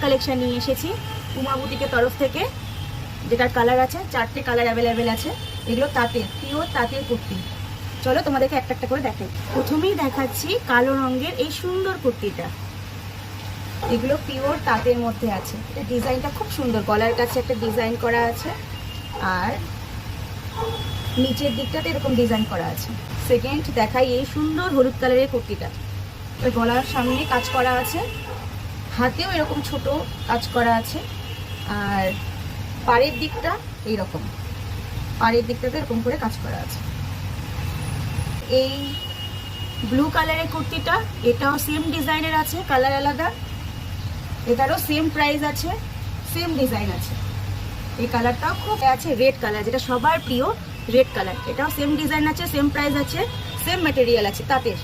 Collection নিয়ে এসেছি উমা বুটিকের তরফ থেকে, যেটার কালার আছে 4টে কালার অ্যাভেলেবেল আছে। এগুলো তাঁতের, পিওর তাঁতের কুর্তি। চলো তোমাদেরকে একটা একটা করে দেখাই। প্রথমেই দেখাচ্ছি কালো রঙের এই সুন্দর কুর্তিটা। এগুলো পিওর তাঁতের মধ্যে আছে। এটা ডিজাইনটা খুব সুন্দর, গলার কাছে একটা ডিজাইন করা আছে আর নিচের দিকটাতে এরকম ডিজাইন করা আছে। সেকেন্ড দেখাই এই সুন্দর হলুদ কালারের কুর্তিটা। ওই গলার সামনে কাজ করা আছে, হাতেও এরকম ছোট কাজ করা আছে, আর পাড়ের দিকটা এইরকম, পাড়ের দিকটাতে এরকম করে কাজ করা আছে। এই ব্লু কালারের কুর্তিটা, এটাও সেম ডিজাইনের আছে, কালার আলাদা। এটারও সেম প্রাইস আছে, সেম ডিজাইন আছে। এই কালারটাও খুব আছে, রেড কালার, যেটা সবার প্রিয় রেড কালার। এটাও সেম ডিজাইন আছে, সেম প্রাইস আছে, সেম ম্যাটেরিয়াল আছে তাঁতের।